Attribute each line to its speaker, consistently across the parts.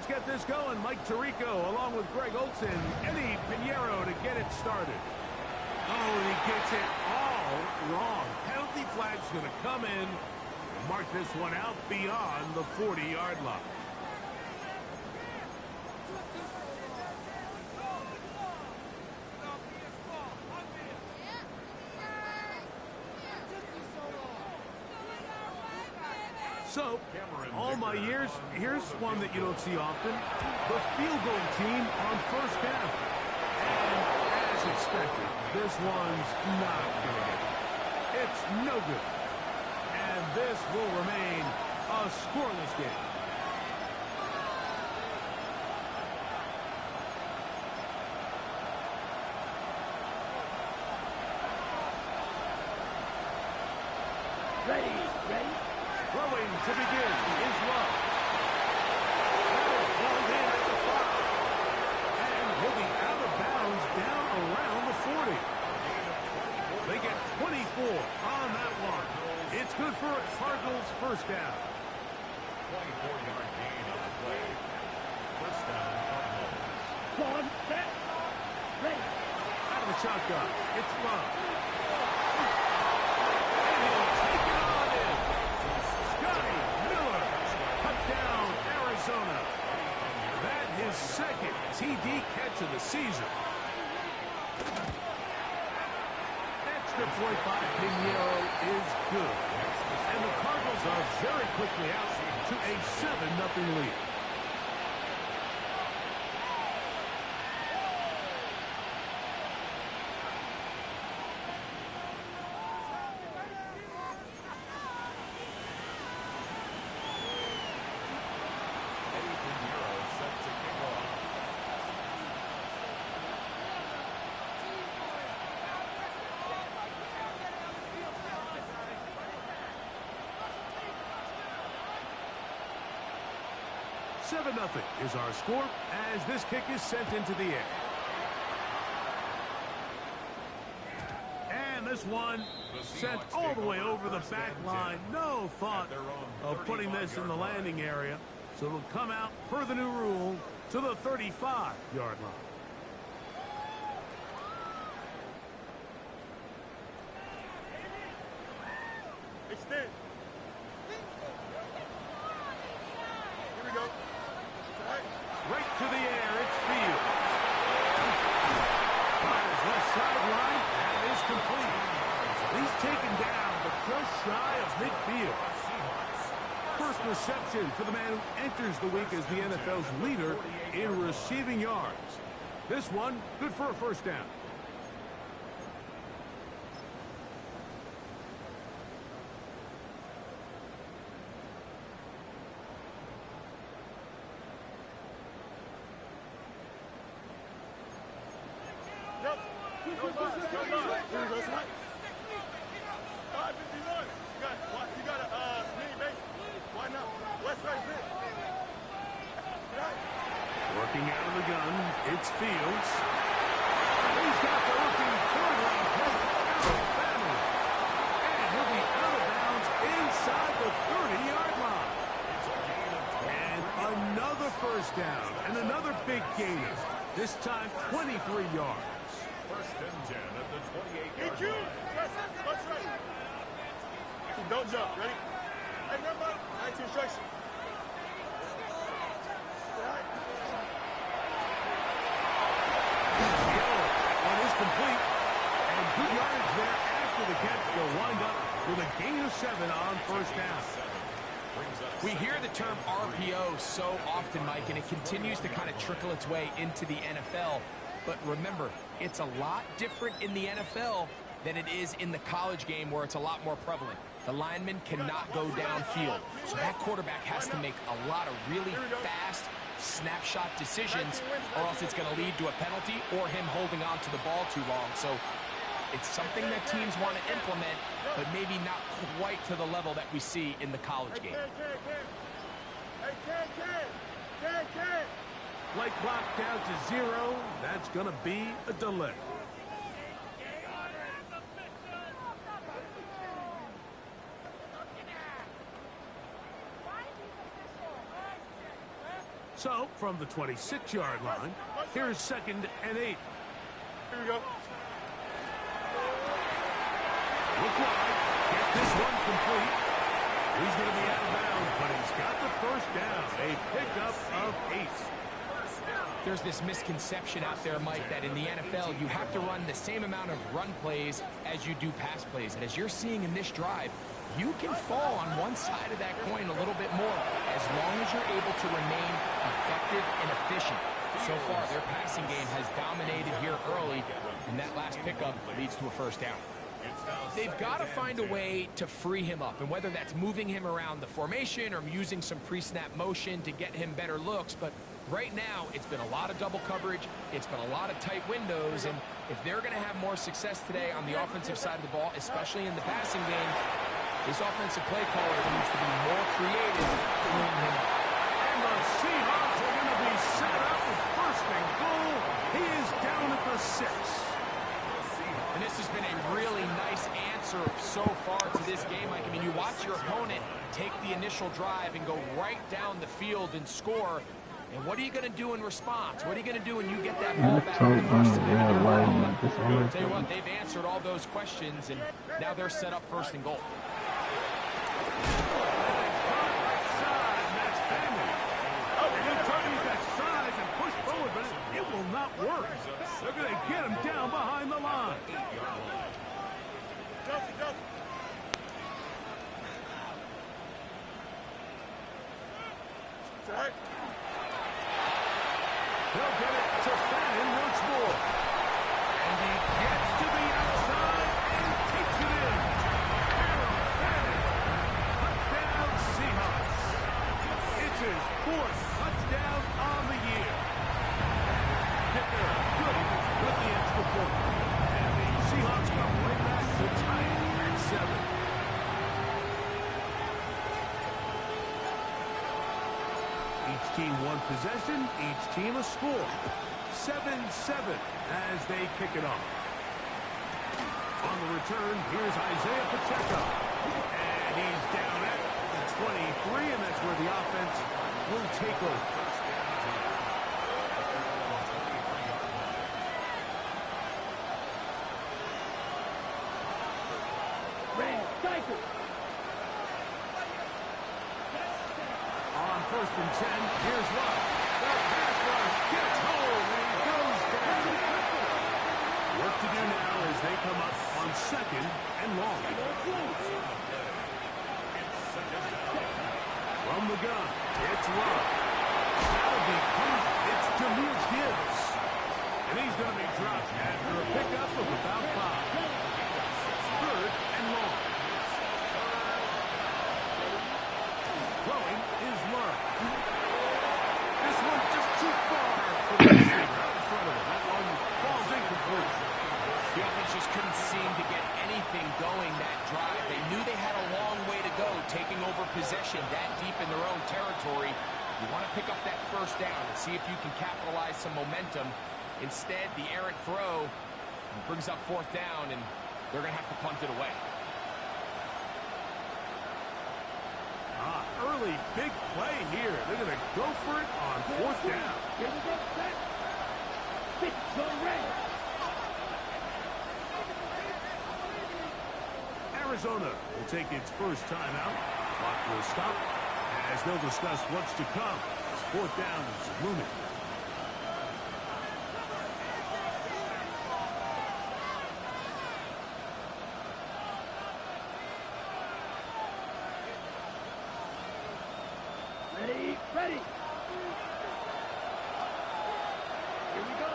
Speaker 1: let's get this going. Mike Tirico along with Greg Olson, Eddie Pinheiro to get it started. Oh, he gets it all wrong. Penalty flag's going to come in and mark this one out beyond the 40-yard line. So, all my years, here's one that you don't see often. The field goal team on first down. And as expected, this one's not going to get it. It's no good. And this will remain a scoreless game.
Speaker 2: Ready.
Speaker 1: Throwing to begin is Love. That is pulled in at the 5. And he'll be out of bounds down around the 40. They get 24 on that one. It's good for a Cardinals first down.
Speaker 3: 24-yard gain on the play. First down, Cardinals.
Speaker 2: One, set, ready.
Speaker 1: Out of the shotgun, it's Love. And he'll take it on in. Scotty Miller, touchdown, Arizona. That his second TD catch of the season. Extra point by Pinheiro is good. And the Cardinals are very quickly out to a 7-0 lead.
Speaker 3: Eddie Pinheiro set to kick off.
Speaker 1: Seven 0 is our score as this kick is sent into the air. And this one sent all the way over the back line. No thought of putting this in the landing area. So it'll come out per the new rule to the 35-yard line.
Speaker 4: Extend. Here we go.
Speaker 1: Right to the air, it's Field. Fires left sideline, that is complete. He's taken down, but just shy of midfield. First reception for the man who enters the week as the NFL's leader in receiving yards. This one, good for a first down.
Speaker 4: Yep. Go back. 551. You got a mini base. Why not? West side fit.
Speaker 1: Working out of the gun, it's Fields. He's got the looking quarterback out of family. And he'll be out of bounds inside the 30-yard line. And another first down and another big gainer. This time 23 yards.
Speaker 3: First and 10 at the 28-yard
Speaker 4: EQ.
Speaker 3: line.
Speaker 4: That's right. Don't jump. Ready? Hey, remember? 19 instruction.
Speaker 1: One is complete. And good yardage there after the catch. They'll wind up with a gain of 7 on first down.
Speaker 5: We hear the term RPO so often, Mike, and it continues to kind of trickle its way into the NFL. But remember, it's a lot different in the NFL than it is in the college game where it's a lot more prevalent. The lineman cannot go downfield. So that quarterback has to make a lot of really fast snapshot decisions or else it's going to lead to a penalty or him holding on to the ball too long. So it's something that teams want to implement, but maybe not quite to the level that we see in the college game.
Speaker 1: Play clock down to 0. That's going to be a delay. So, from the 26-yard line, here's 2nd and 8.
Speaker 4: Here we go.
Speaker 1: Look wide. Get this one complete. He's going to be out of bounds, but he's got the first down. A pickup of 8.
Speaker 5: There's this misconception out there, Mike, that in the NFL you have to run the same amount of run plays as you do pass plays. And as you're seeing in this drive, you can fall on one side of that coin a little bit more as long as you're able to remain effective and efficient. So far, their passing game has dominated here early, and that last pickup leads to a first down. They've got to find a way to free him up, and whether that's moving him around the formation or using some pre-snap motion to get him better looks, but right now it's been a lot of double coverage, it's been a lot of tight windows, and if they're going to have more success today on the offensive side of the ball, especially in the passing game, this offensive play caller needs to be more creative freeing him up.
Speaker 1: And the Seahawks are going to be set up with 1st and goal. He is down at the 6.
Speaker 5: And this has been a really nice answer so far to this game, Mike. I mean, you watch your opponent take the initial drive and go right down the field and score. And what are you going to do in response? What are you going to do when you get that ball back? Tell you what, they've answered all those questions, and now they're set up 1st and goal.
Speaker 1: It will not work. They're going to get him down behind the line. They'll get it to Fannin once more. And he gets to the outside and takes it in. Fannin, touchdown Seahawks. It's his 4th touchdown on the year. Kicker good with the extra point. And the Seahawks come right back to tie it at 7. Each team one possession, each team a score. 7-7 as they kick it off. On the return, here's Isaiah Pacheco. And he's down at the 23, and that's where the offense will take over. On 1st and 10, here's Love. The pass rush gets home and he goes down. Work to do now as they come up on 2nd and long. From the gun, it's Love. That'll be Pete. It's Jahmyr Gibbs. And he's going to be dropped after a pickup of about 5. 3rd and long. Throwing is Love. This one just too far for the receiver out in front of him. That one falls incomplete.
Speaker 5: The offense just couldn't seem to get anything going that drive. They knew they had a long way to go, taking over possession that deep in their own territory. You want to pick up that first down and see if you can capitalize some momentum. Instead, the errant throw brings up 4th down, and they're going to have to punt it away.
Speaker 1: Early big play here. They're going to go for it on 4th down. Arizona will take its first timeout. Clock will stop as they'll discuss what's to come as 4th down is looming.
Speaker 2: Ready. Here we go.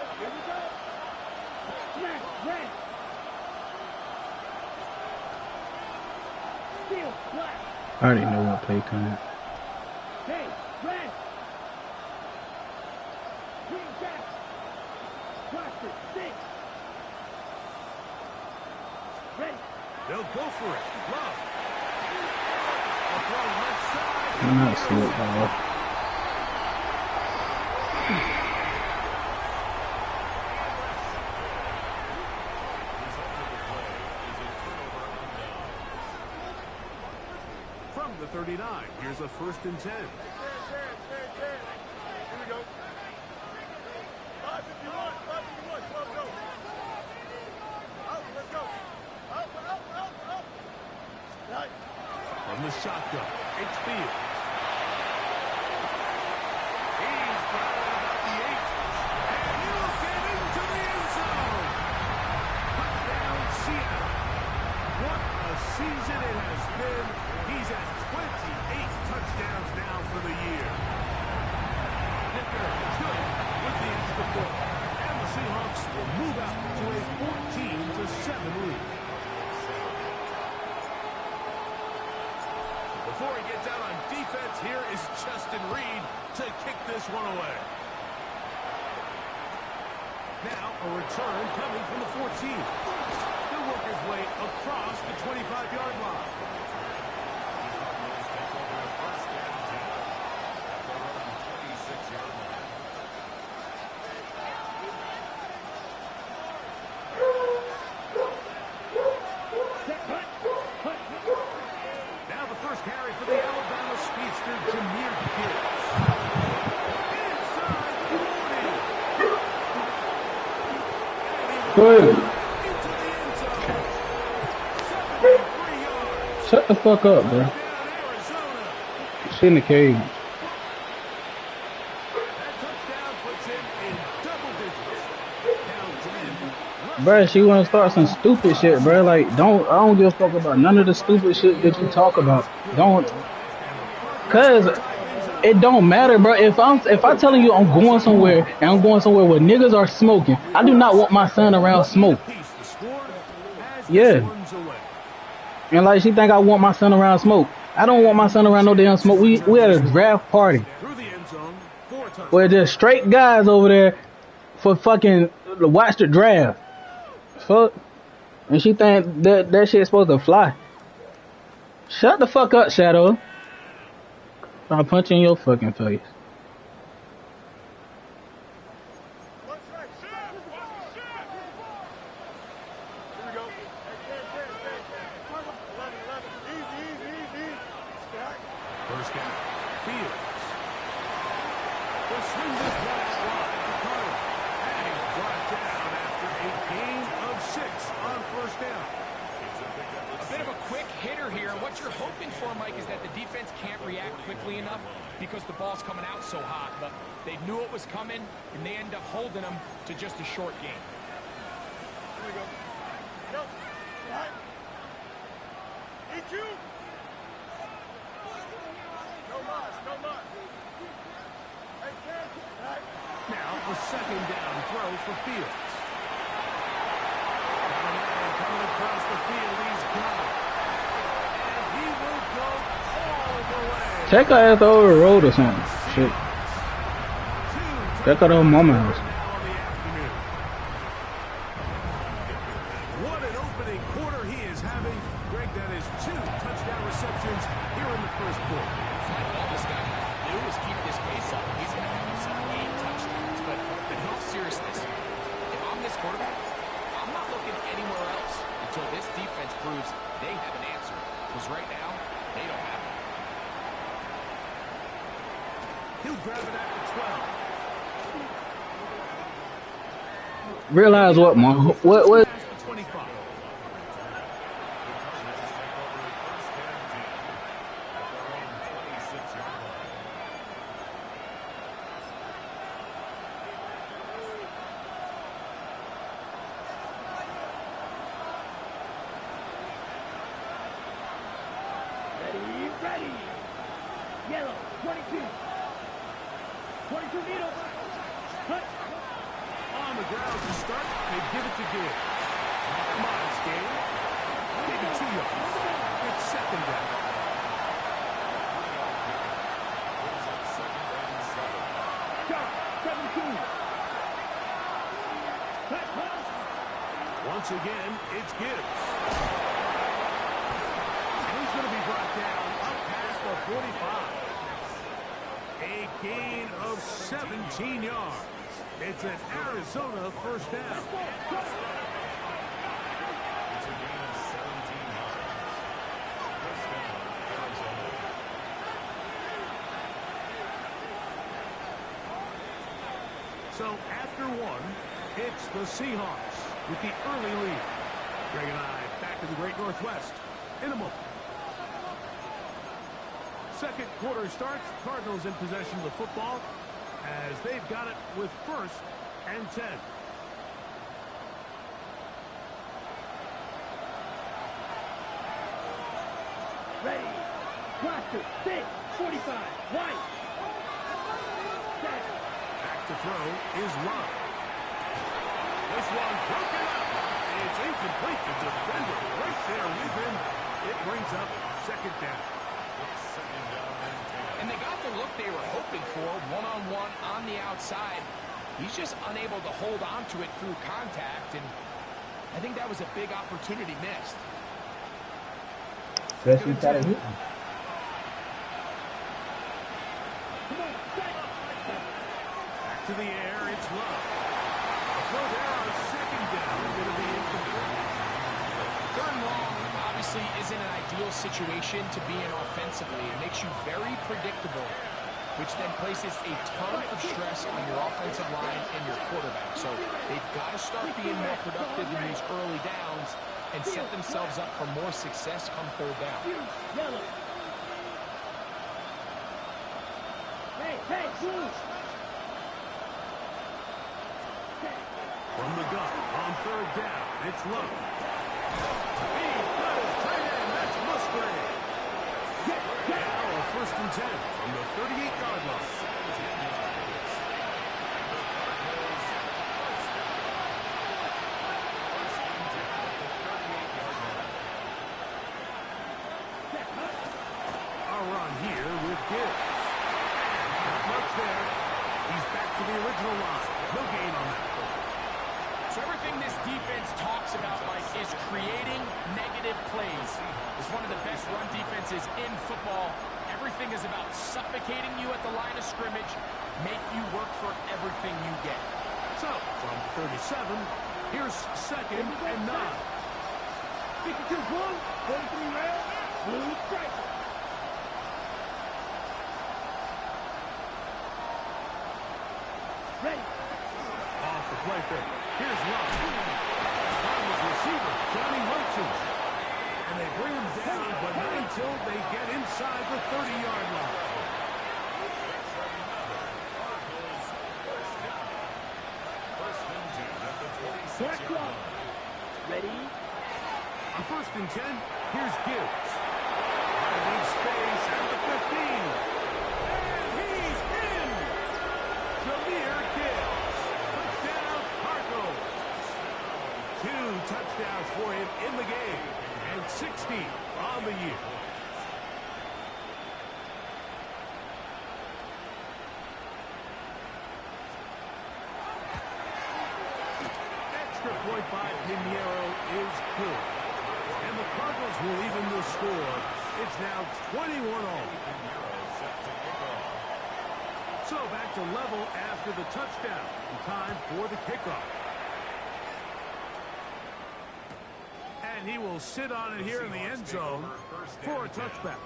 Speaker 2: Smash, red. Steel, black.
Speaker 6: I already know what play coming.
Speaker 2: Hey, red. Green jack. Cluster, 6. Ready.
Speaker 1: They'll go for it. Love. A throw left side.
Speaker 6: I'm not slow, ball.
Speaker 1: From the 39, here's a 1st and 10.
Speaker 4: Here we
Speaker 1: from the shotgun. It's Fields. He's got it about the 8. And he'll get into the end zone. Touchdown, Seattle. What a season it has been. He's at 28 touchdowns now for the year. Picker good with the extra point. And the Seahawks will move out to a 14-7 lead. Before he gets out on defense, here is Justin Reed to kick this one away. Now a return coming from the 14. He'll work his way across the 25-yard line. Now the first carry for the Alabama speedster, Jahmyr Gibbs. Inside 40.
Speaker 6: Go ahead.
Speaker 1: Into the end zone. 73 yards.
Speaker 6: Shut the fuck up, bro.
Speaker 1: Down Arizona.
Speaker 6: Shit in the cage.
Speaker 1: That touchdown puts him in double digits. Now 10.
Speaker 6: Bro, she wanna start some stupid shit, bro. Like, I don't give a fuck about none of the stupid shit that you talk about. Cause it don't matter, bro. If I telling you I'm going somewhere and I'm going somewhere where niggas are smoking, I do not want my son around smoke.
Speaker 1: The score has
Speaker 6: Yeah.
Speaker 1: this one's away.
Speaker 6: And like she think I want my son around smoke. I don't want my son around no damn smoke. We had a draft party
Speaker 1: Through the end zone, 4 touchdowns.
Speaker 6: where there's straight guys over there for fucking watch the draft. Fuck. And she think that shit's supposed to fly. Shut the fuck up, Shadow. I'll punch you in your fucking face.
Speaker 4: Watch right. Here we go. Hey, 11. Easy. Stack.
Speaker 1: First down. Fields. They'll swing this one out wide to Carter. And he's brought down after a gain of 6 on first down.
Speaker 5: A bit of a quick hitter here. What you're hoping for, Mike, is that the defense can't react quickly enough because the ball's coming out so hot. But they knew it was coming, and they end up holding them to just a short game.
Speaker 4: Here we go. Go. Right. Eat you. No mas. Hey, Ken. Right.
Speaker 1: Now a second down throw for Fields. Coming across the field, he's got it. And he will go all the way.
Speaker 6: Take her ass over the road or something. Shit. Take her to her mama's house.
Speaker 1: Now on the afternoon. What an opening quarter he is having. Greg, that is 2 touchdown receptions here in the first quarter.
Speaker 5: All this guy has to do is keep this pace up. He's going to have himself 8 touchdowns. But in all seriousness, if I'm this quarterback, I'm not looking anywhere else until this defense proves they have an answer. Because right now, they don't have it.
Speaker 1: He'll grab it at the 12.
Speaker 6: Realize what, man? What?
Speaker 1: Past the 25.
Speaker 2: Ready. Yellow, 22. 22 needle. Cut.
Speaker 1: On the ground to start, they give it to Gibbs. Miles game. Maybe 2 yards. It's second down.
Speaker 2: Sharp, 17. Cut.
Speaker 1: Once again, it's Gibbs. And he's going to be brought down up past the 45. A gain of 17 yards. It's an Arizona first down. So after one, it's the Seahawks with the early lead. Greg and I back to the Great Northwest in a moment. Second quarter starts. Cardinals in possession of the football as they've got it with 1st and 10.
Speaker 2: Ready. Blaster. Sit. 45. White. Set.
Speaker 1: Back to throw is Love. This one broken up. It's incomplete. The defender right there with him. It brings up 2nd down.
Speaker 5: And they got the look they were hoping for, one-on-one on the outside. He's just unable to hold on to it through contact, and I think that was a big opportunity missed.
Speaker 6: Especially try to hit him.
Speaker 1: Back to the air, it's Love. So there on 2nd down, going to be incomplete.
Speaker 5: 3rd and long obviously isn't an ideal situation to be in offensively. It makes you very predictable, which then places a ton of stress on your offensive line and your quarterback. So they've got to start being more productive in these early downs and set themselves up for more success come 3rd down.
Speaker 2: Yellow. Hey, blue.
Speaker 1: From the gun on 3rd down, it's Love. He's got his tight end. That's Musgrave. Now a 1st and 10 from the 38-yard line. A run here with Gibbs. Not much there. He's back to the original line. No gain on that.
Speaker 5: So everything this defense talks about, Mike, is creating negative plays. It's one of the best run defenses in football. Everything is about suffocating you at the line of scrimmage, make you work for everything you get.
Speaker 1: So, from 37, here's 2nd and 9.
Speaker 2: 52 blue. 43 red. Blue stripe. Ready.
Speaker 1: Off the play fake. Here's Love. Cardinals receiver, Johnny Wilson. And they bring him down, but not until they get inside the 30-yard line.
Speaker 2: Black clock. Ready.
Speaker 1: On 1st and 10, here's Gibbs. Finding space at the 15. And he's in! Jameer Gibbs. Touchdown, Cardinals. 2 touchdowns for him in the game. And 60 on the year. Extra point by Pinheiro is good. And the Cardinals will even the score. It's now 21-all. So back to level after the touchdown. Time for the kickoff. And he will sit on it here in the end zone for a touchback.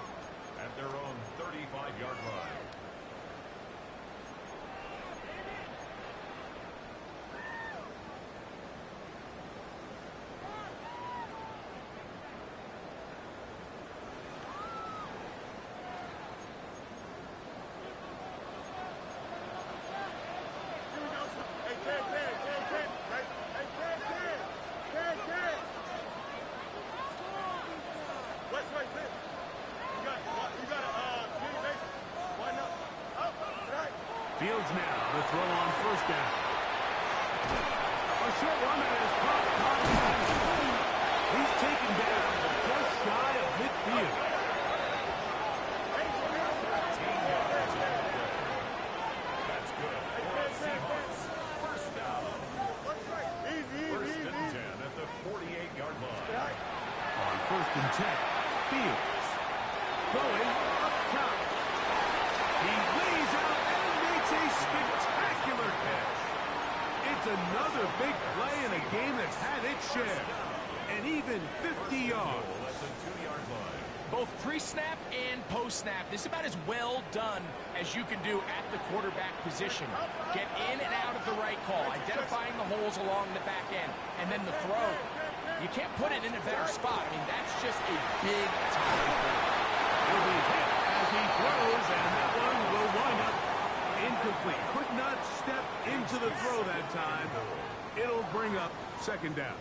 Speaker 3: At their own 35-yard line.
Speaker 1: Fields now, the throw on 1st down. A short one that is caught by Madden. He's taken down just shy of midfield.
Speaker 3: That's good. First down. First and 10 at the 48-yard line.
Speaker 1: On 1st and 10, Fields. Going up top. He lays out and makes a spectacular catch. It's another big play in a game that's had its share. And even 50 yards.
Speaker 3: At the 2-yard line.
Speaker 5: Both pre-snap and post-snap, this is about as well done as you can do at the quarterback position. Get in and out of the right call, identifying the holes along the back end, and then the throw. You can't put it in a better spot. I mean, that's just a big time.
Speaker 1: He'll be hit as he throws, and that one will wind up incomplete. Could not step into the throw that time. It'll bring up second down.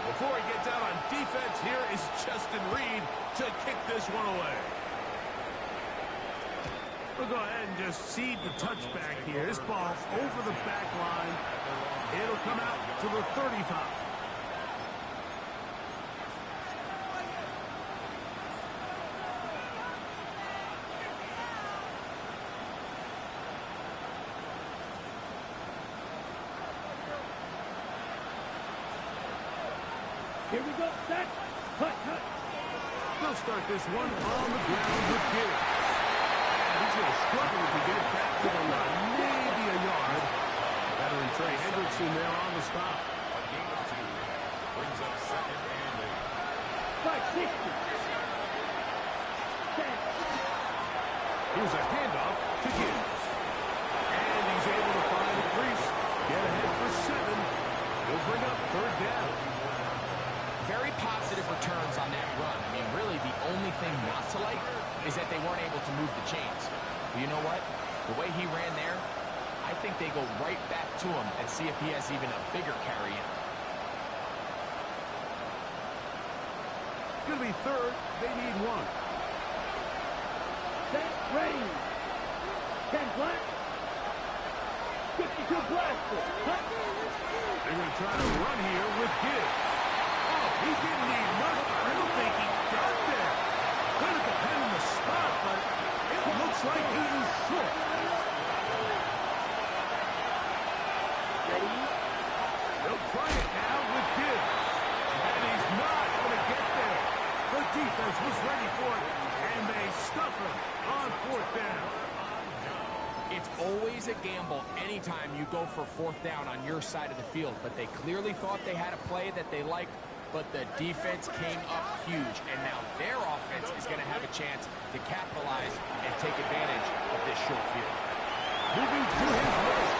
Speaker 1: Before he gets out on defense, here is Justin Reed to kick this one away. We'll go ahead and just seed the touchback here. This ball's over the back line. It'll come out to the 35.
Speaker 2: Here we go. Set. Cut, cut.
Speaker 1: They'll start this one on the ground with Gibbs. He's going to struggle to get back to the line. Maybe a yard. Veteran Trey Hendrickson there on the stop.
Speaker 3: A gain of 2 brings up second and
Speaker 2: 560. Set.
Speaker 1: Here's a handoff to Gibbs. And he's able to find the crease. Get ahead for 7. He'll bring up third down.
Speaker 5: Very positive returns on that run. I mean, really, the only thing not to like is that they weren't able to move the chains. But you know what? The way he ran there, I think they go right back to him and see if he has even a bigger carry in.
Speaker 1: It's going to be third. They need 1.
Speaker 2: Set. Ready. 10 black. 52 blaster. Cut.
Speaker 1: They're going to try to run here with Gibbs. He didn't need much. I don't think he got there. Could have been in the spot, but it looks like he is short.
Speaker 2: Ready.
Speaker 1: They'll try it now with Gibbs. And he's not going to get there. The defense was ready for it, and they stuff him on 4th down.
Speaker 5: It's always a gamble anytime you go for 4th down on your side of the field, but they clearly thought they had a play that they liked, but the defense came up huge, and now their offense is going to have a chance to capitalize and take advantage of this short field.
Speaker 1: Moving to his right.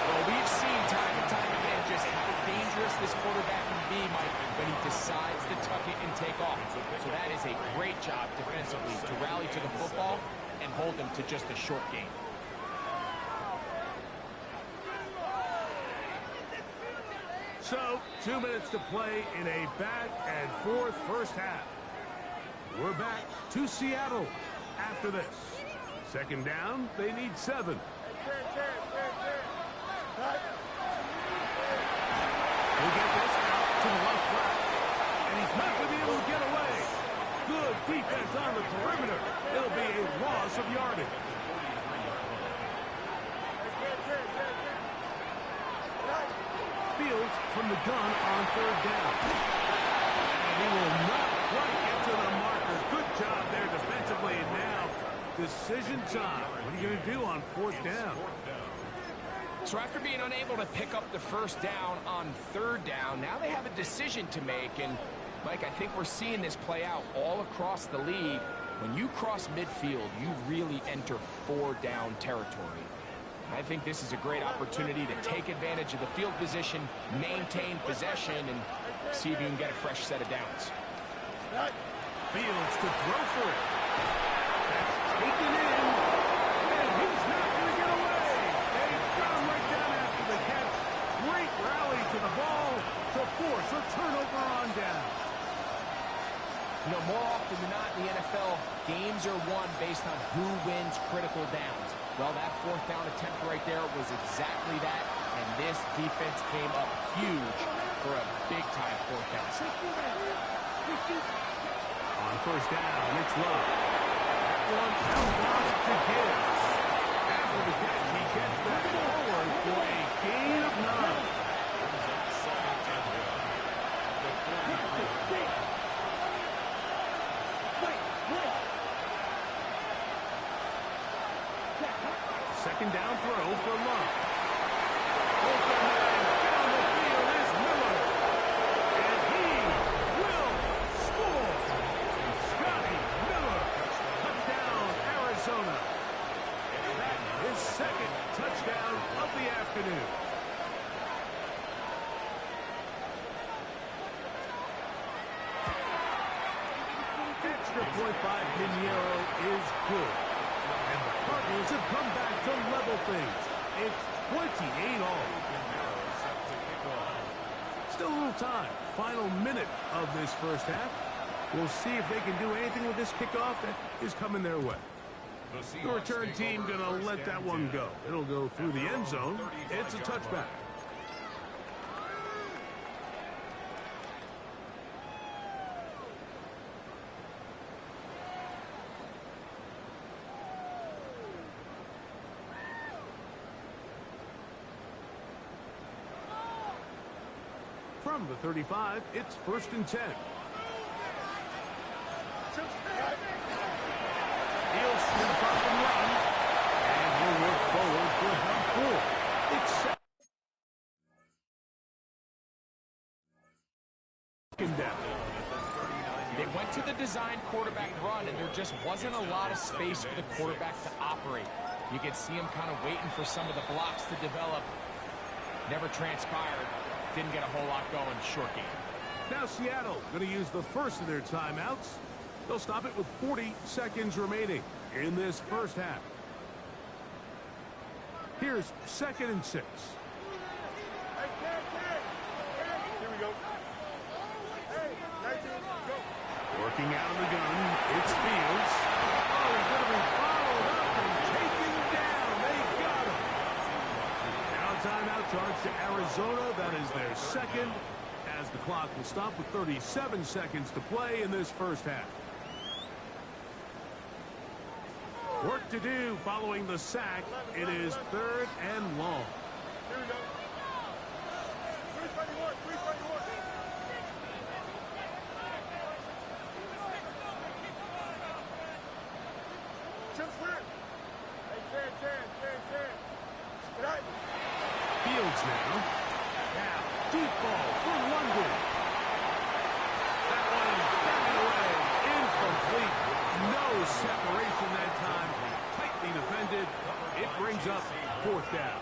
Speaker 5: Well, we've seen time and time again just how dangerous this quarterback can be, Mike, when he decides to tuck it and take off. So that is a great job defensively to rally to the football and hold them to just a short gain.
Speaker 1: So, 2 minutes to play in a back-and-forth first half. We're back to Seattle after this. Second down, they need 7. He'll get this out to the left flat, and he's not going to be able to get away. Good defense on the perimeter. It'll be a loss of yardage. Fields from the gun on 3rd down. And he will not quite get to the marker. Good job there defensively. And now, decision time. What are you going to do on 4th down?
Speaker 5: So after being unable to pick up the first down on 3rd down, now they have a decision to make. And, Mike, I think we're seeing this play out all across the league. When you cross midfield, you really enter 4-down territory. I think this is a great opportunity to take advantage of the field position, maintain possession, and see if you can get a fresh set of downs.
Speaker 1: Fields to throw for it. That's taken in, and he's not going to get away. They got him right down after the catch. Great rally to the ball to force a turnover on down.
Speaker 5: You know, more often than not in the NFL, games are won based on who wins critical downs. Well, that 4th down attempt right there was exactly that, and this defense came up huge for a big-time 4th down.
Speaker 1: On 1st down, it's low. That one held off to Gibbs. After the catch, he gets that forward for a gain of 9. afternoon. Extra point by Pinheiro is good. And the Cardinals have come back to level things. It's 28 all. Still a little time. Final minute of this first half. We'll see if they can do anything with this kickoff that is coming their way. The return team going to let that one go. It'll go through the end zone. It's a touchback. From the 35, it's 1st and 10. He'll sweep up and run. And he'll work forward for half 4. It's second down.
Speaker 5: They went to the design quarterback run, and there just wasn't a lot of space for the quarterback to operate. You could see him kind of waiting for some of the blocks to develop. Never transpired. Didn't get a whole lot going. Short game.
Speaker 1: Now Seattle going to use the first of their timeouts. They'll stop it with 40 seconds remaining in this first half. Here's 2nd and 6.
Speaker 4: Here we go. Hey, 19, go.
Speaker 1: Working out of the gun, it's Fields. Oh, he's going to be followed up and taken down. They got him. Now timeout charge to Arizona. That is their second, as the clock will stop with 37 seconds to play in this first half. Work to do following the sack. It is 3rd and long.
Speaker 4: Here we go. 321, 321. Chip Swear. Hey, Jan. Get out.
Speaker 1: Fields now. Now, deep ball for London. That one batted away. Incomplete. No separation that time. Tightly defended. It brings up 4th down.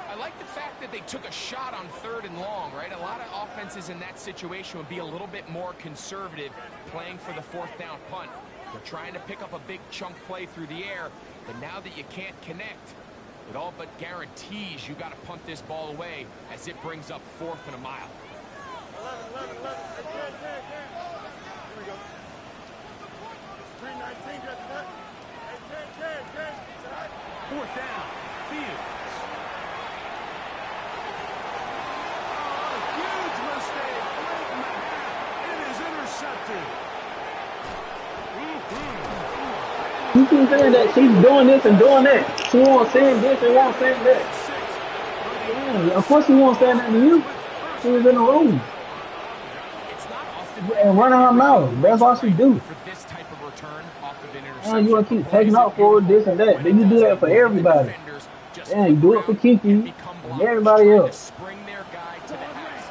Speaker 5: I like the fact that they took a shot on 3rd and long, right? A lot of offenses in that situation would be a little bit more conservative playing for the 4th down punt. They're trying to pick up a big chunk play through the air, but now that you can't connect, it all but guarantees you got to punt this ball away as it brings up 4th and a mile.
Speaker 4: 11. Hey, Jan. Here we go. 319, got that. Hey, Jan. Get out.
Speaker 1: 4th down. Fields. Huge mistake. Late in the half. It is intercepted.
Speaker 6: You keep saying that she's doing this and doing that. She won't say this and won't say that. Yeah, of course she won't say that to you. She was in the room.
Speaker 5: It's not often
Speaker 6: And running her mouth. That's all she do.
Speaker 5: for this type of return off of an
Speaker 6: Yeah,
Speaker 5: interception.
Speaker 6: you want to keep taking out for this and that. Then you do that for everybody. Yeah, you do it for Kiki and everybody else.
Speaker 5: Spring their guy to the house.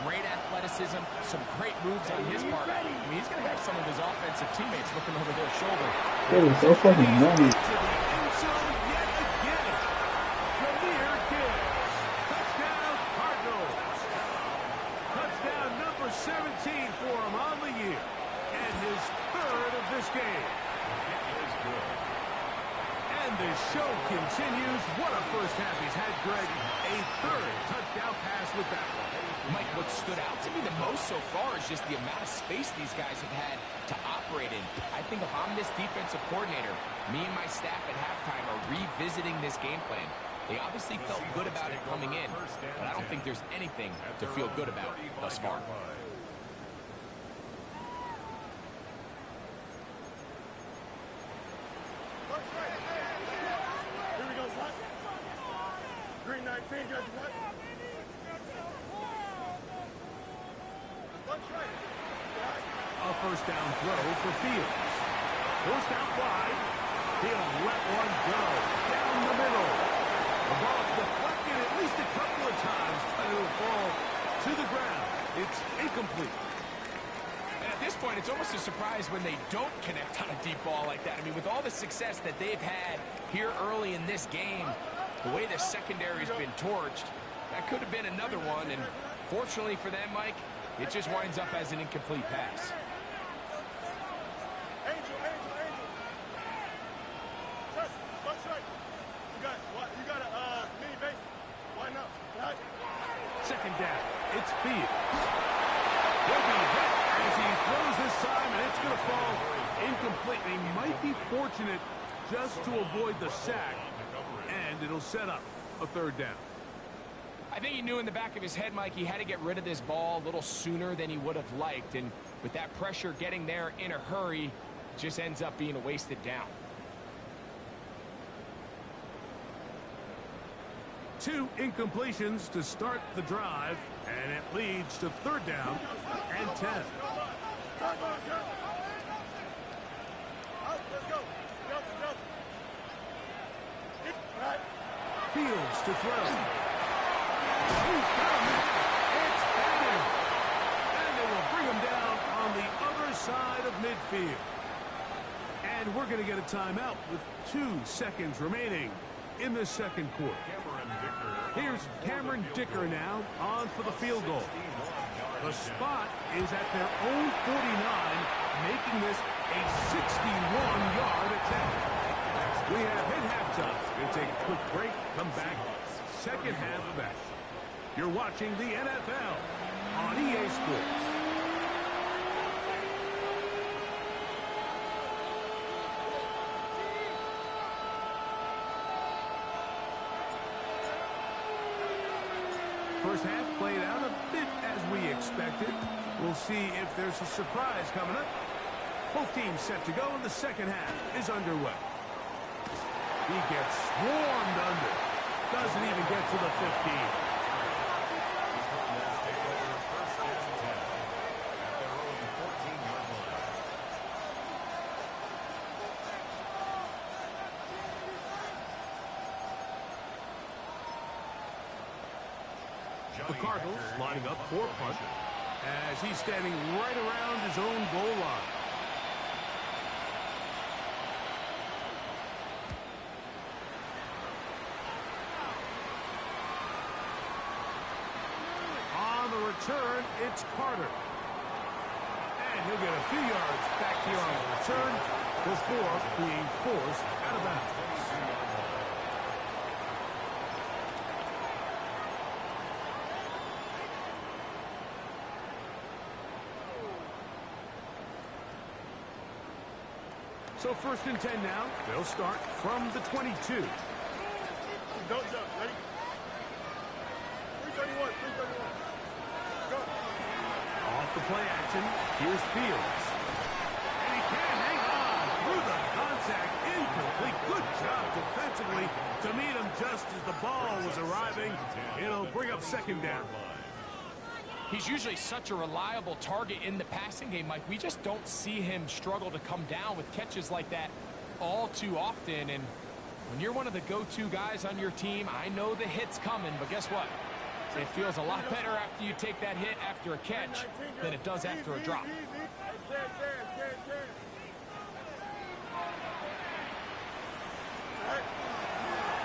Speaker 5: Great athleticism, some great moves on his part. I mean, he's going to have some of his offensive teammates looking over their shoulder.
Speaker 6: It is so fucking money.
Speaker 1: To the end zone yet again. Jameer Gibbs. Touchdown, Cardinals. Touchdown number 17 for him on the year. And his 3rd of this game. And the show continues. What a first half he's had, Greg. A 3rd touchdown pass with that one.
Speaker 5: Mike, what stood out to me the most so far is just the amount of space these guys have had to operate in. I think if I'm this defensive coordinator, me and my staff at halftime are revisiting this game plan. They obviously felt good about it coming in, but I don't think there's anything to feel good about thus far.
Speaker 4: Here we go, son. 319, got that.
Speaker 1: A 1st down throw for Fields. Forced out wide. He'll let one go. Down the middle. The ball deflected at least a couple of times. And it'll fall to the ground. It's incomplete.
Speaker 5: And at this point, it's almost a surprise when they don't connect on a deep ball like that. I mean, with all the success that they've had here early in this game, The way the secondary's been torched, that could have been another one, and fortunately for them, Mike, it just winds up as an incomplete pass.
Speaker 4: Angel. Trust, touch right. You got a mini base. Why not? Right.
Speaker 1: Second down. It's Fields. He'll be hit as he throws this time, and it's going to fall incomplete. He might be fortunate just to avoid the sack, and it'll set up a third down.
Speaker 5: I think he knew in the back of his head, Mike, he had to get rid of this ball a little sooner than he would have liked. And with that pressure getting there in a hurry, it just ends up being a wasted down.
Speaker 1: 2 incompletions to start the drive, and it leads to third down and 10.
Speaker 4: Let's go. Right.
Speaker 1: Fields to throw. He's got him. It's Madden. And they will bring him down on the other side of midfield. And we're going to get a timeout with 2 seconds remaining in the second quarter. Here's Cameron Dicker now on for the field goal. The spot is at their own 49, making this a 61-yard attempt. We have hit halftime. We'll take a quick break, come back, second half of action. You're watching the NFL on EA Sports. First half played out a bit as we expected. We'll see if there's a surprise coming up. Both teams set to go, and the second half is underway. He gets swarmed under. Doesn't even get to the 15. The Cardinals lining up for punt as he's standing right around his own goal line. On the return, it's Carter. And he'll get a few yards back here on the return before being forced out of bounds. So first and 10 now. They'll start from the 22.
Speaker 4: Don't jump. Ready? 331. Go.
Speaker 1: Off the play action, here's Fields. And he can't hang on through the contact. Incomplete. Good job defensively to meet him just as the ball was arriving. It'll bring up second down.
Speaker 5: He's usually such a reliable target in the passing game, Mike. We just don't see him struggle to come down with catches like that all too often. And when you're one of the go-to guys on your team, I know the hit's coming, but guess what? It feels a lot better after you take that hit after a catch than it does after a drop.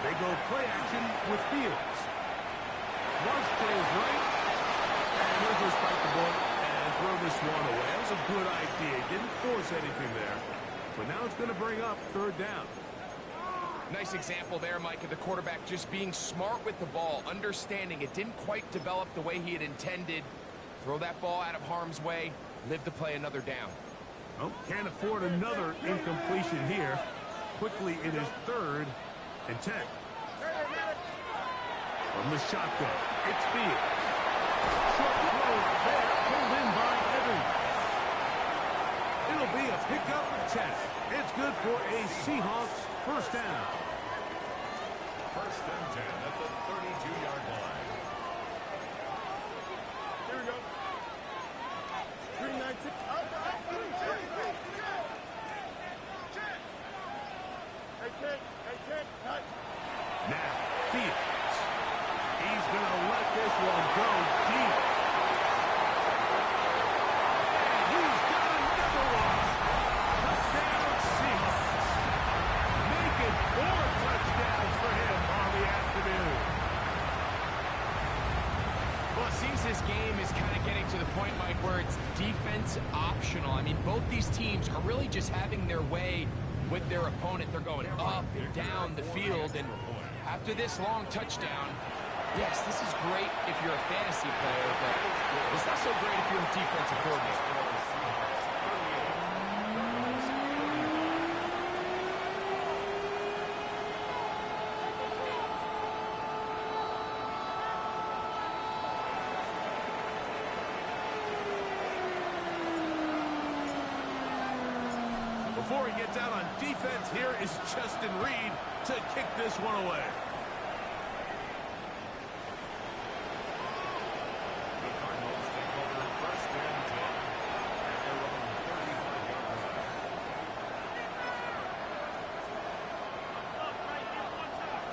Speaker 1: They go play action with Fields. Flush to his right. And he'll just bite the bullet and throw this one away. That was a good idea. He didn't force anything there. But now it's going to bring up third down.
Speaker 5: Nice example there, Mike, of the quarterback just being smart with the ball, understanding it didn't quite develop the way he had intended. Throw that ball out of harm's way, live to play another down.
Speaker 1: Oh, can't afford another incompletion here. Quickly it is third and 10. From the shotgun, it's Fields. Short throw there, pulled in by Evans. It'll be a pickup of 10. It's good for a Seahawks first down.
Speaker 3: First and 10 at the 32-yard line.
Speaker 4: Here we go. 396. Hey, Ted. Cut.
Speaker 1: Now, Fields. He's going to let this one go deep. And he's got another one. Touchdown, Seahawks. Making 4 touchdowns for him on the afternoon.
Speaker 5: Well, it seems this game is kind of getting to the point, Mike, where it's defense optional. I mean, both these teams are really just having their way with their opponent. They're going up and down the field, and after this long touchdown, yes, this is great if you're a fantasy player, but it's not so great if you're a defensive coordinator.
Speaker 1: Before he gets out on defense, here is Justin Reed to kick this one away.
Speaker 3: The Cardinals take over first and 10 at their own 35-yard line.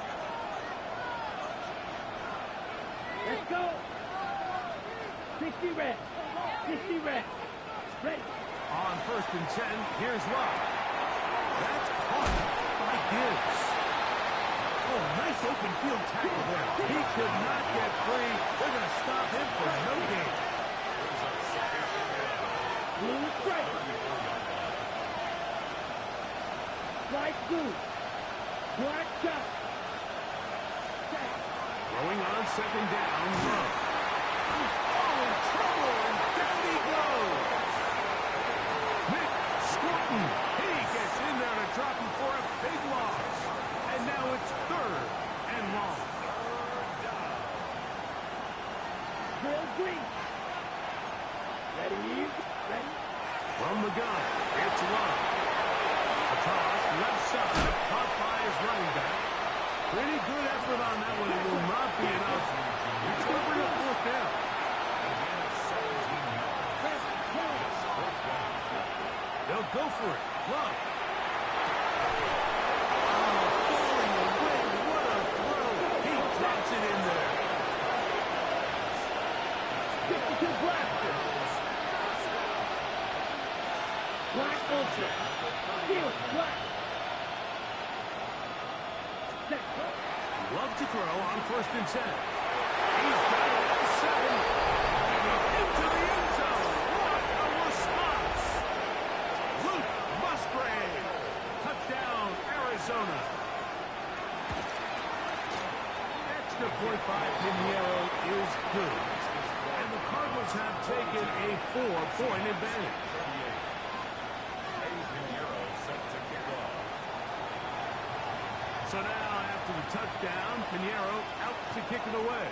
Speaker 2: Let's go. 60 reps. 60 reps. Ready.
Speaker 1: On first and 10, here's Love. That's caught by Gibbs. Oh, nice open field tackle there. He could not get free. They're going to stop him for no gain.
Speaker 2: Blue straight. Right blue. Black shot.
Speaker 1: Throwing on second down, Love. Oh, in trouble, and down he goes. Nick Squirtin. He gets in there to drop him for a big loss. And now it's third and long.
Speaker 2: Bill Green. Ready. Ready.
Speaker 1: From the gun, it's Love. A toss, left side, caught by his running back. Pretty good effort on that one. It will not be enough. It's going to bring up fourth down. They'll go for it. Love. Oh, falling away. What a throw. He drops it in there.
Speaker 2: 52 black. Black ultra. Field black.
Speaker 1: Love to throw on first and 10. He's got it at the 7. And he's into the end zone. What a response. Luke Musgrave. Touchdown, Arizona. Extra point by Pinheiro is good. And the Cardinals have taken a 4-point advantage. So now, after the touchdown, Pinheiro out to kick it away.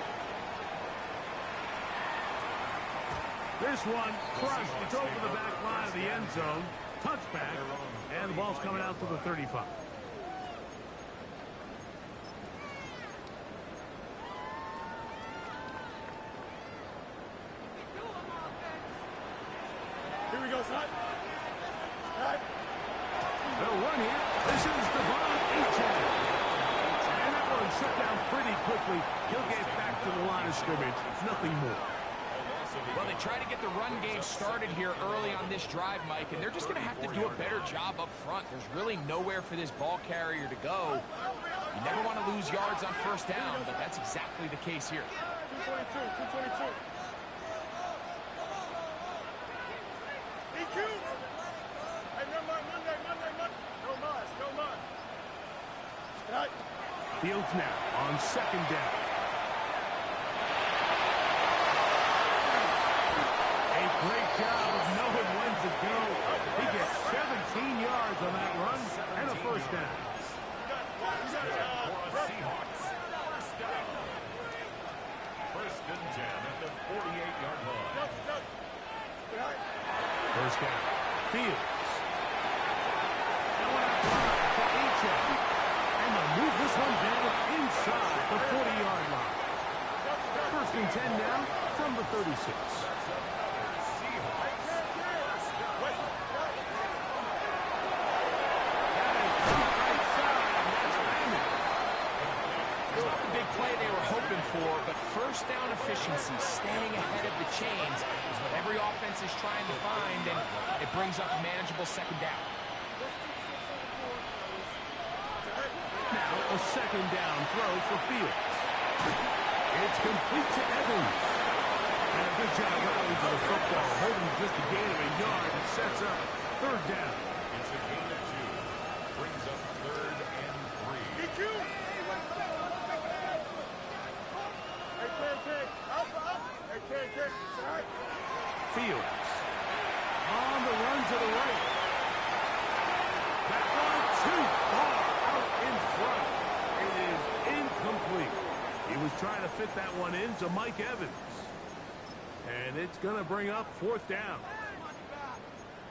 Speaker 1: This one crushed. It's over the back line of the end zone. Touchback. And the ball's coming out to the 35.
Speaker 4: Here we go, son. Right.
Speaker 1: They'll run here. This is Devon Achane. And that one shut down pretty quickly. He'll get back to the line of scrimmage. Nothing more.
Speaker 5: Well, they try to get the run game started here early on this drive, Mike, and they're just going to have to do a better job up front. There's really nowhere for this ball carrier to go. You never want to lose yards on first down, but that's exactly the case here.
Speaker 4: 222. EQ. Hey, remember Monday. No mud. Right.
Speaker 1: Fields now on second down. A great job of knowing when to go. He gets 17 yards on that run and a first down.
Speaker 3: Seahawks. First and 10 at the 48-yard line.
Speaker 1: First down. Fields. Now on a drive to Achane. And they'll move this one down inside the 40-yard line. First and 10 now from the 36.
Speaker 5: It's not the big play they were hoping for, but first down efficiency, staying ahead of the chains, is what every offense is trying to find, and it brings up a manageable second down.
Speaker 1: Now a second down throw for Fields. It's complete to Evans. Good job rallying to the football, holding just a gain of a yard and sets up third down.
Speaker 3: It's a gain of 2. Brings up 3rd and 3.
Speaker 4: DQ. Hey, Ken. Up. Hey, Ken. All right.
Speaker 1: Fields on the run to the right. That one too far out in front. It is incomplete. He was trying to fit that one into Mike Evans. And it's going to bring up 4th down.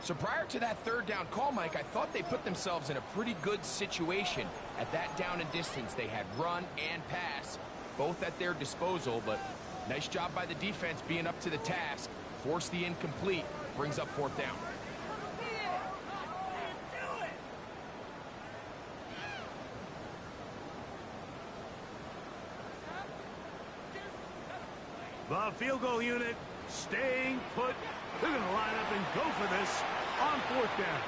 Speaker 5: So prior to that 3rd down call, Mike, I thought they put themselves in a pretty good situation. At that down and distance, they had run and pass, both at their disposal, but nice job by the defense being up to the task. Force the incomplete, brings up 4th down.
Speaker 1: The field goal unit staying put. They're going to line up and go for this on 4th down.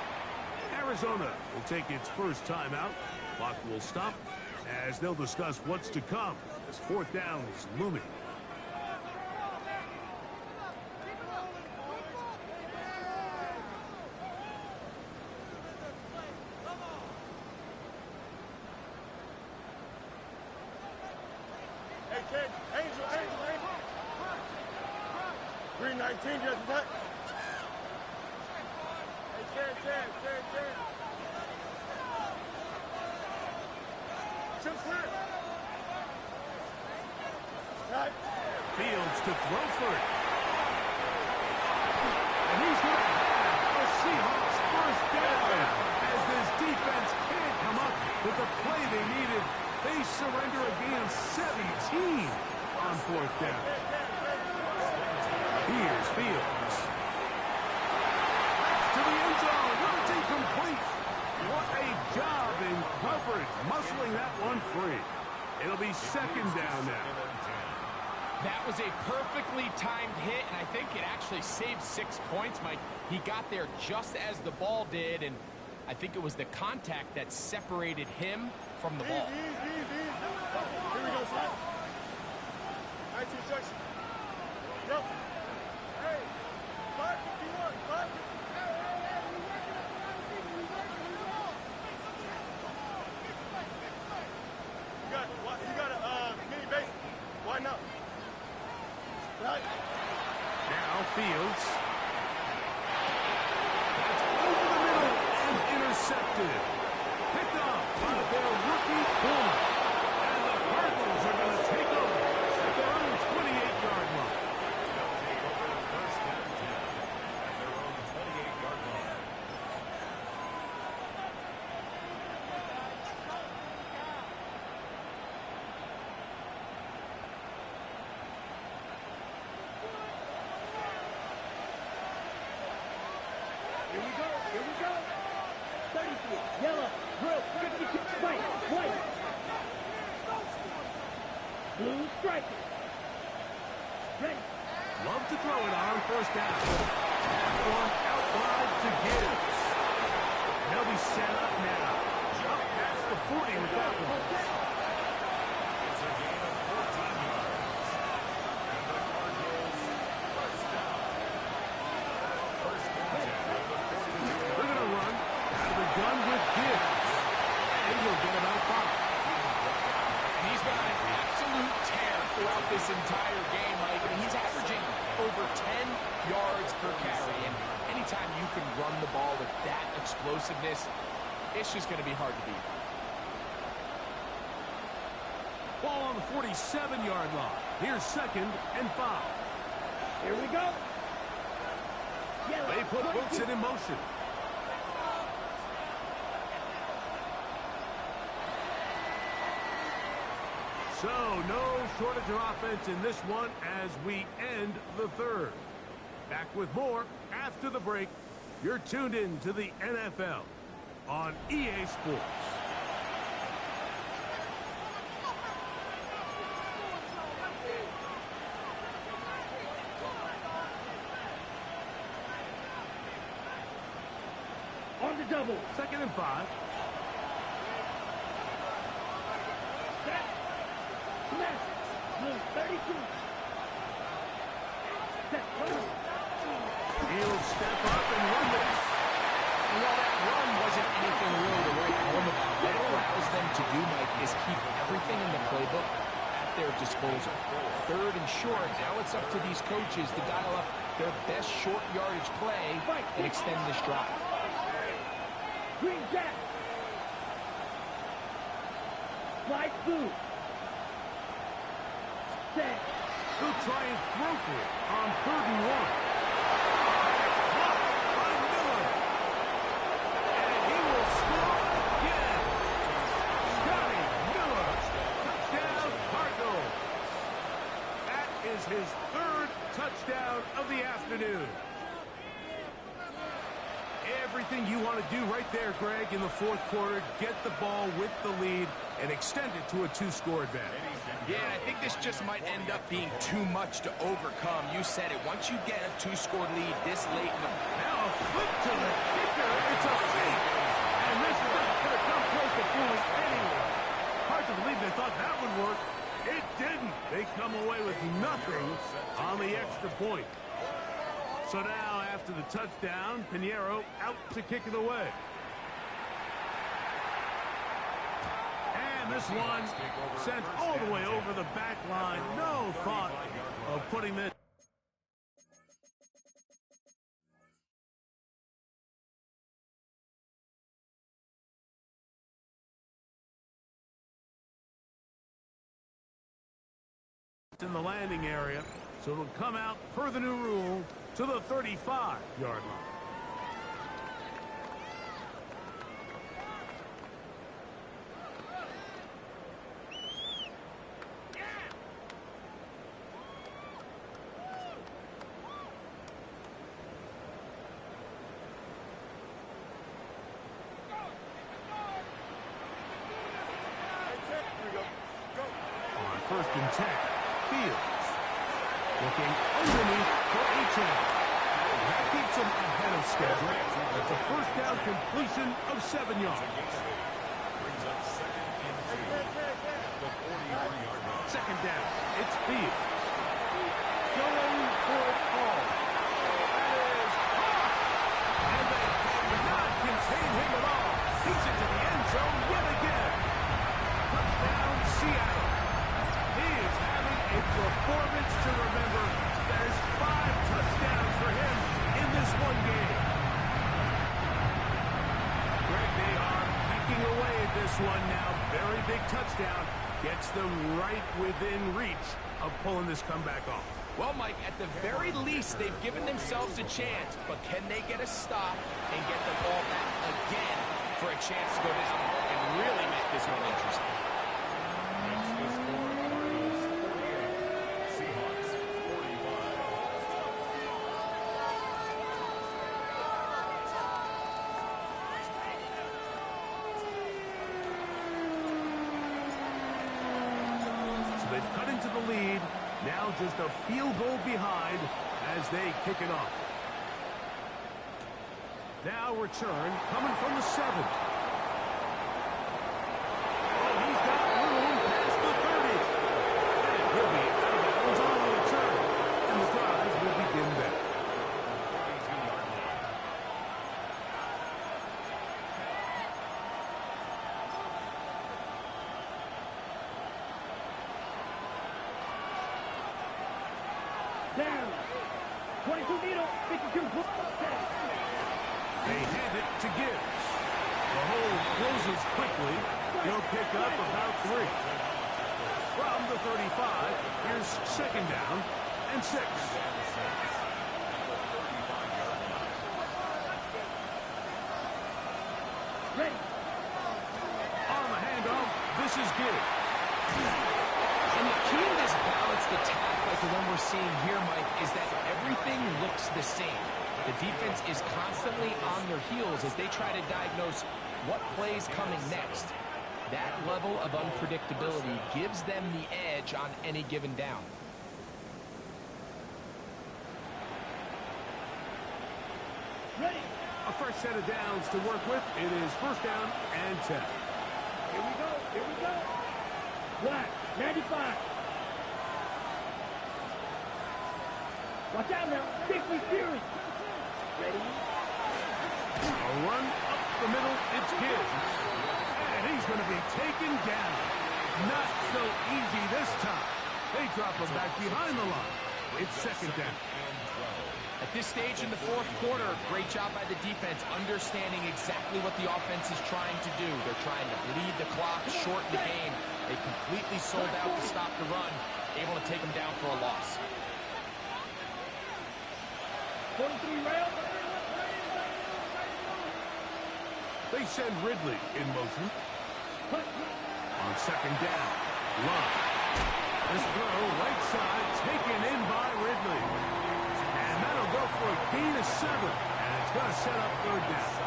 Speaker 1: Arizona will take its first timeout. Clock will stop as they'll discuss what's to come as 4th down is looming.
Speaker 4: Hey, Ken. Angel. Green 19, just attack. Hey, Ken. Chip clear. Right.
Speaker 1: Fields to throw for it. And he's going to have the Seahawks first down as this defense can't come up with the play they needed. They surrender a gain of 17 on 4th down. Here's Fields. To the end zone. But it's incomplete. What a job in coverage, muscling that one free. It'll be 2nd down now.
Speaker 5: That was a perfectly timed hit, and I think it actually saved 6 points, Mike. He got there just as the ball did, and I think it was the contact that separated him from the ball.
Speaker 4: Easy. Here we go, son. 19 section. Yep. Hey, 551. 551. You got a mini base. Why not? Right.
Speaker 1: Now Fields. That's over the middle and intercepted. Picked up by their rookie corner. And the Cardinals are going to take over at their own 28-yard line.
Speaker 3: They'll take over the 1st and 10 at their own 28-yard line.
Speaker 2: Here we go. 30 feet. Yellow. Blue. 52. White. Blue striker. Ready.
Speaker 1: Love to throw it on 1st down. That one out wide to Gibbs. They'll be set up now. Jump past the 40 with that one.
Speaker 3: It's a gain of 14 yards. And the Cardinals 1st down. 1st and 10 at the 42.
Speaker 1: They're going to run out of the gun with Gibbs. And he'll get about 5.
Speaker 5: He's been on an absolute tear throughout this entire game, Mike. I mean, he's averaging over 10 yards per carry. And anytime you can run the ball with that explosiveness, it's just going to be hard to beat.
Speaker 1: Ball on the 47-yard line. Here's 2nd and 5.
Speaker 2: Here we go. Yellow.
Speaker 1: They put Wilson in motion. So, no shortage of offense in this one as we end the 3rd. Back with more after the break. You're tuned in to the NFL on EA Sports.
Speaker 2: On the double.
Speaker 1: 2nd and 5.
Speaker 2: Set. Smash. Blue 32.
Speaker 1: He'll step up and run this.
Speaker 5: And while that run wasn't anything really to write home about, what it allows them to do, Mike, is keep everything in the playbook at their disposal. Third and short, now it's up to these coaches to dial up their best short yardage play and extend this drive.
Speaker 2: Green Jack. Slide through. Set.
Speaker 1: He'll try and throw for it on 3rd and 1. Blocked by Miller. And he will score again. Scotty Miller. Touchdown, Cardinals. That is his 3rd touchdown of the afternoon. Everything you want to do right there, Greg, in the 4th quarter. Get the ball with the lead and extend it to a 2-score advantage.
Speaker 5: Yeah, I think this just might end up being too much to overcome. You said it. Once you get a 2-score lead this late in the...
Speaker 1: Now a flip to the kicker. It's a fake. And this is not going to come close to fooling anyone. Hard to believe they thought that would work. It didn't. They come away with nothing on the extra point. So now, after the touchdown, Pinheiro out to kick it away. And this one sent all the way over the back line. No thought of putting this. In the landing area, so it'll come out per the new rule to the 35-yard line. On 1st and 10. Fields looking underneath for H.M. That keeps him ahead of schedule. That's a 1st down completion of 7 yards.
Speaker 3: Brings up 2nd and 2. The 41-yard line.
Speaker 1: 2nd down. It's Fields. Going for it all. That is hot. And they cannot contain him at all. He's into the end zone yet again. Touchdown, Seattle. He is having a performance to remember. There's 5 touchdowns for him in this one game. Greg, they are hacking away at this one now. Very big touchdown. Gets them right within reach of pulling this comeback off.
Speaker 5: Well, Mike, at the very least, they've given themselves a chance, but can they get a stop and get the ball back again for a chance to go down and really make this one interesting?
Speaker 3: That's the score. Cardinals 48. Seahawks 45.
Speaker 1: So they've cut into the lead. Now just a field goal behind as they kick it off. Now return coming from the 7. Oh, he's got room past the 30. And he'll be out of bounds on the return. And the drive will begin there.
Speaker 2: Down. 22 needle. 52 foot.
Speaker 1: They hand it to Gibbs. The hole closes quickly. He'll pick up about 3. From the 35, here's 2nd down and 6.
Speaker 2: Ready.
Speaker 1: On the handoff, this is Gibbs.
Speaker 5: And the key to this balanced attack, like the one we're seeing here, Mike, is that everything looks the same. The defense is constantly on their heels as they try to diagnose what play's coming next. That level of unpredictability gives them the edge on any given down.
Speaker 2: Ready.
Speaker 1: A fresh set of downs to work with. It is 1st down and 10.
Speaker 2: Here we go. Here we go. Black. 95. Watch out now. Safety Fury. Ready?
Speaker 1: A run up the middle, it's Gibbs. And he's going to be taken down. Not so easy this time. They drop him back behind the line. It's second down.
Speaker 5: At this stage in the fourth quarter, great job by the defense, understanding exactly what the offense is trying to do. They're trying to bleed the clock, shorten the game. They completely sold out to stop the run, able to take them down for a loss.
Speaker 2: 43 rail.
Speaker 1: They send Ridley in motion. On second down, Love. This throw, right side, taken in by Ridley. And that'll go for a gain of 7. And it's going to set up third down.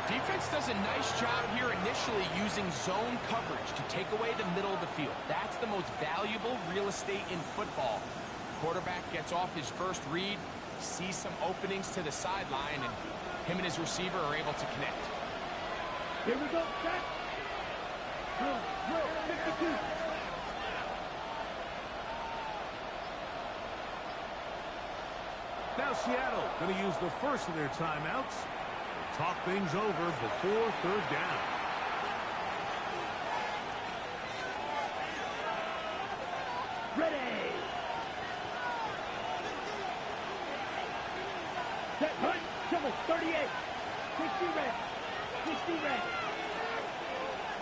Speaker 5: Defense does a nice job here initially using zone coverage to take away the middle of the field. That's the most valuable real estate in football. Quarterback gets off his first read, sees some openings to the sideline, and him and his receiver are able to connect.
Speaker 2: Here we go, set. Drill, 52.
Speaker 1: Now Seattle going to use the first of their timeouts. Talk things over before third down.
Speaker 2: Ready. Set, hunt, double, 38. 60 red. 60 red.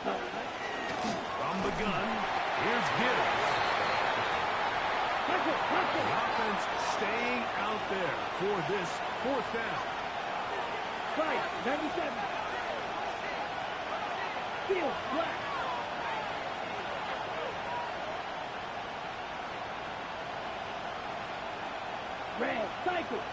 Speaker 1: From the gun, here's Gibbs. The offense staying out there for this fourth down.
Speaker 2: Right, 97. Field, black. Red, cycle.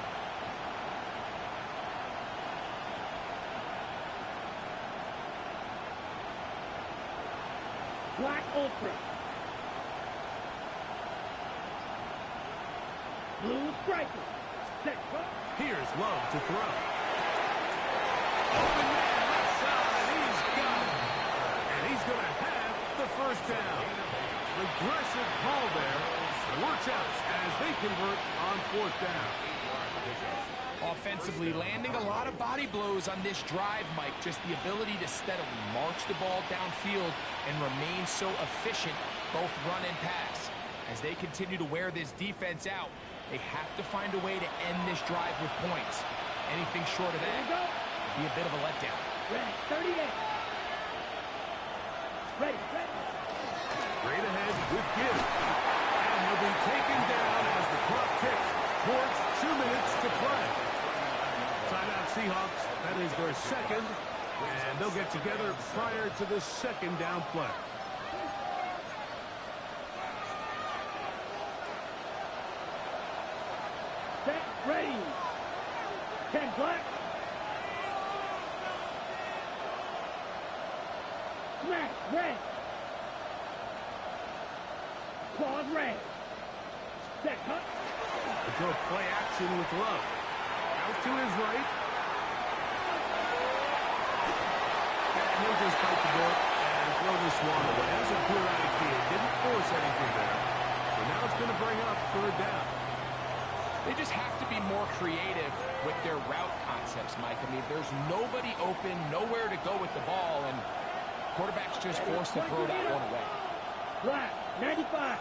Speaker 2: Black, ultra. Blue, striker. Set, cut.
Speaker 1: Here's Love to throw. Open man, left side, he's got it. And he's going to have the first down. Aggressive call there. Works out as they convert on fourth down.
Speaker 5: Offensively, landing a lot of body blows on this drive, Mike. Just the ability to steadily march the ball downfield and remain so efficient, both run and pass. As they continue to wear this defense out, they have to find a way to end this drive with points. Anything short of that would be a bit of a letdown.
Speaker 2: Red, 38. Ready, ready.
Speaker 1: Straight ahead with Gibbs. And he'll be taken down as the clock ticks towards 2 minutes to play. Timeout Seahawks. That is their second. And they'll get together prior to the second down play.
Speaker 2: Set, ready. 10 black. Smash, red. Claws, red. Set, cut.
Speaker 1: They go play action with Love. Out to his right. And he'll just bite the bullet and throw this one away. That's a good idea. Didn't force anything there. So now it's going to bring up third down.
Speaker 5: They just have to be more creative with their route concepts, Mike. I mean, there's nobody open, nowhere to go with the ball, and quarterback's just forced to throw that one away.
Speaker 2: Black, 95.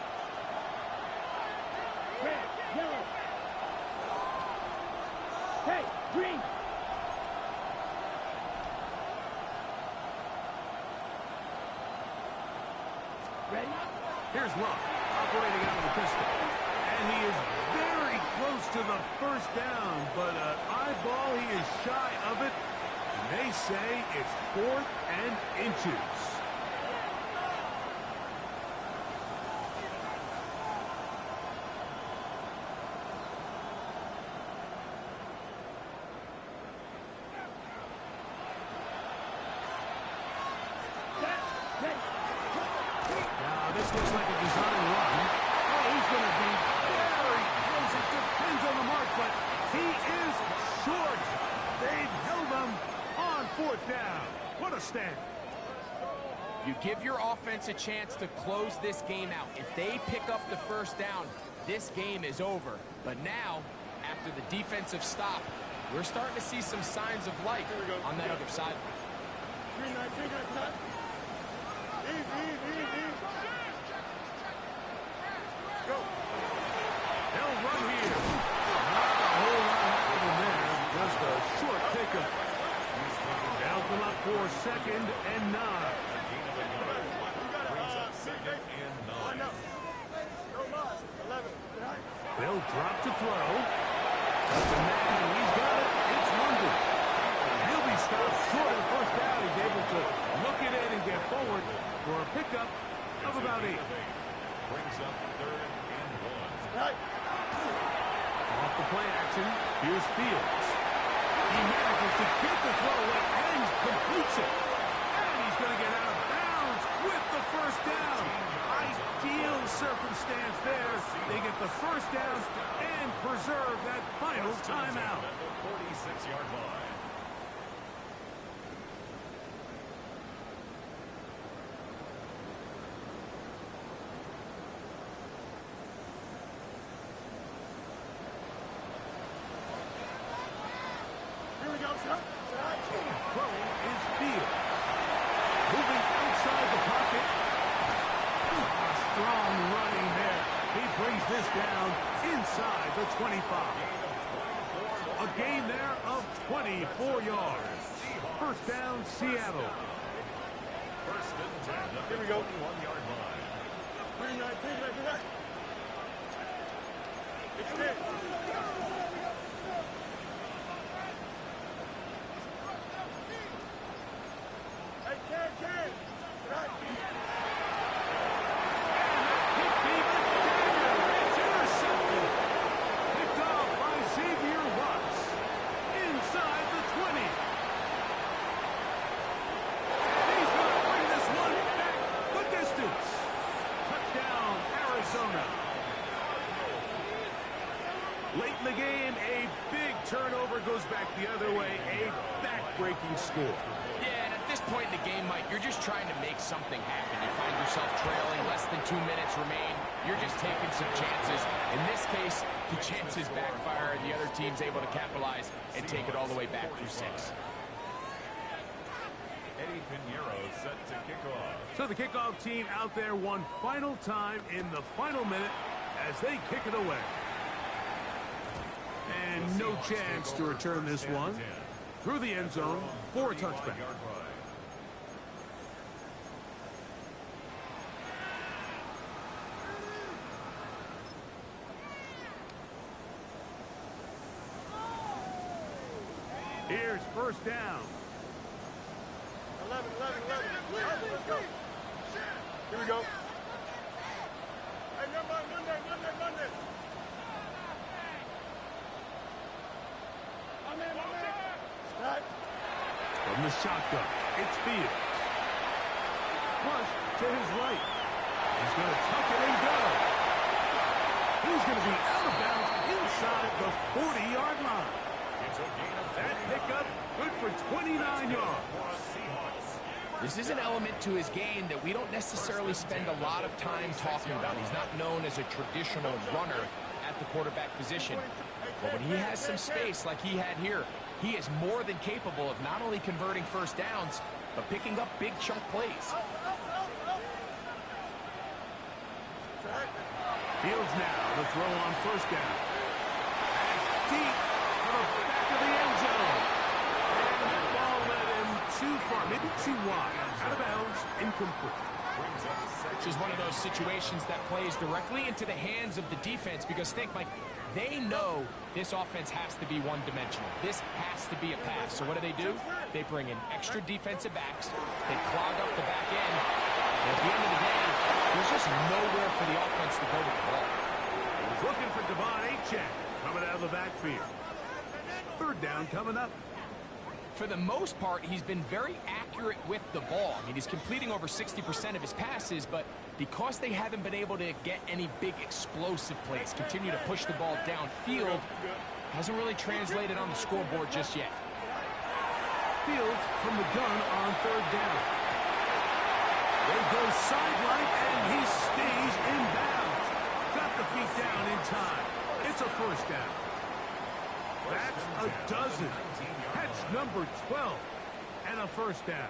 Speaker 2: Red, yellow. Hey, green. Ready?
Speaker 1: Here's Love, operating out of the pistol. And he is very close to the first down, but an eyeball, he is shy of it. And they say it's 4th and inches.
Speaker 2: Set, ready.
Speaker 1: Now, this looks like a design run. Oh, he's going to be very close. It depends on the mark, but he is short. They've held him on 4th down. What a stand.
Speaker 5: give your offense a chance to close this game out. If they pick up the first down, this game is over. But now, after the defensive stop, we're starting to see some signs of life on that other side.
Speaker 4: 3-9, 3-9, cut. Easy. Go.
Speaker 1: They'll run here. Not a whole lot happening there. Just a short pickup. They'll come up for 2nd and 9.
Speaker 4: You got a second and 9. No loss. 11.
Speaker 1: They'll drop to throw. That's a man. He's got it. It's London. He'll be stopped short of the first down. He's able to look it in and get forward for a pickup of about 8.
Speaker 3: Brings up 3rd and 1.
Speaker 4: Right.
Speaker 1: Off the play action, here's Fields. He manages to get the throw away and completes it. And he's going to get out of bounds with the first down. Ideal circumstance there. They get the first down and preserve that final timeout.
Speaker 3: At the 46-yard line.
Speaker 4: Here we go, son.
Speaker 1: Throwing is Fields. Moving outside the pocket. A strong running there. He brings this down inside the 25. A gain there of 24 yards. First down, Seattle.
Speaker 3: First and 10 at
Speaker 4: Here
Speaker 3: the
Speaker 4: we go.
Speaker 3: 21-yard line.
Speaker 4: 3-9, 3-9. Extend. Hey, Ken. Right.
Speaker 1: It's intercepted. Picked off by Xavier Watts. Inside the 20. He's going to bring this one back the distance. Touchdown, Arizona. Late in the game, a big turnover goes back the other way. A back-breaking score.
Speaker 5: Yeah, and at this point in the game, Mike, you're just trying to make something happen. You find yourself trailing, less than 2 minutes remain. You're just taking some chances. In this case, the chances backfire, and the other team's able to capitalize and take it all the way back through 6.
Speaker 3: Eddie Pinheiro set to kick off.
Speaker 1: So the kickoff team out there one final time in the final minute as they kick it away. And no chance to return this one through the end zone for a touchback. Here's first down.
Speaker 4: 11. Let's go. Here we go. Hey, Monday. Right.
Speaker 1: From the shotgun, it's Fields. Flush to his right. He's going to tuck it and go. He's going to be out of bounds inside the 40-yard line.
Speaker 3: It's a gain of
Speaker 1: That pickup, good for 29 yards.
Speaker 5: This is an element to his game that we don't necessarily spend a lot of time talking about. He's not known as a traditional runner at the quarterback position. But when he has some space like he had here, he is more than capable of not only converting first downs, but picking up big chunk plays.
Speaker 1: Fields now to throw on first down. That's deep to the back of the end zone. And that ball led him too far, maybe too wide. Out of bounds, incomplete.
Speaker 5: Which is one of those situations that plays directly into the hands of the defense because think, Mike, they know this offense has to be one-dimensional. This has to be a pass. So what do? They bring in extra defensive backs. They clog up the back end. And at the end of the day, there's just nowhere for the offense to go with the ball.
Speaker 1: He's looking for Devon Achane coming out of the backfield. Third down coming up.
Speaker 5: For the most part, he's been very accurate with the ball. I mean, he's completing over 60% of his passes, but because they haven't been able to get any big explosive plays, continue to push the ball downfield, hasn't really translated on the scoreboard just yet.
Speaker 1: Fields from the gun on third down. They go sideline, and he stays in bounds. Got the feet down in time. It's a first down. That's a dozen. Catch number 12 and a first down.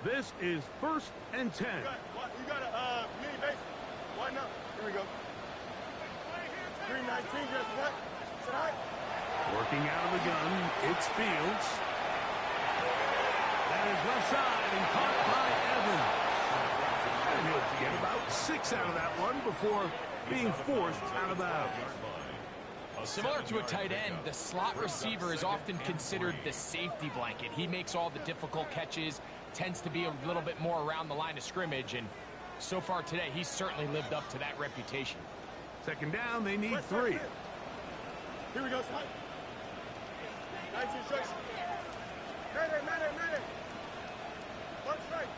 Speaker 1: This is 1st and 10.
Speaker 4: You got a mini base. Why not? Here we go. 319, just what? Sit high.
Speaker 1: Working out of the gun, it's Fields. That is left side and caught by Evans. And he'll get about 6 out of that one before being forced out of bounds.
Speaker 5: Similar to a tight end, the slot receiver is often considered the safety blanket. He makes all the difficult catches, tends to be a little bit more around the line of scrimmage, and so far today, he's certainly lived up to that reputation.
Speaker 1: Second down, they need 3.
Speaker 4: Here we go, slide. Nice instruction. Mayday. One straight.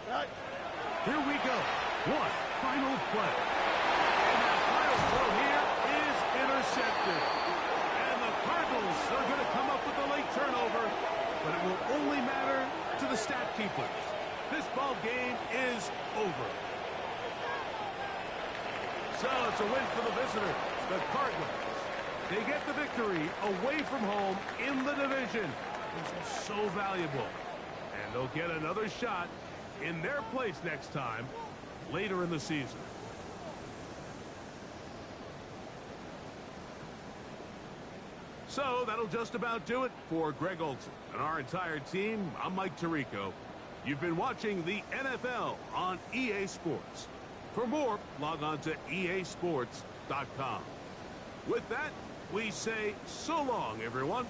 Speaker 4: Right.
Speaker 1: Here we go. One final play. And that final throw here is intercepted. And the Cardinals are going to come up with a late turnover, but it will only matter to the stat keepers. This ball game is over. So it's a win for the visitors, the Cardinals. They get the victory away from home in the division. This is so valuable. And they'll get another shot in their place next time, later in the season. So that'll just about do it for Greg Olson and our entire team. I'm Mike Tirico. You've been watching the NFL on EA Sports. For more, log on to easports.com. With that, we say so long, everyone.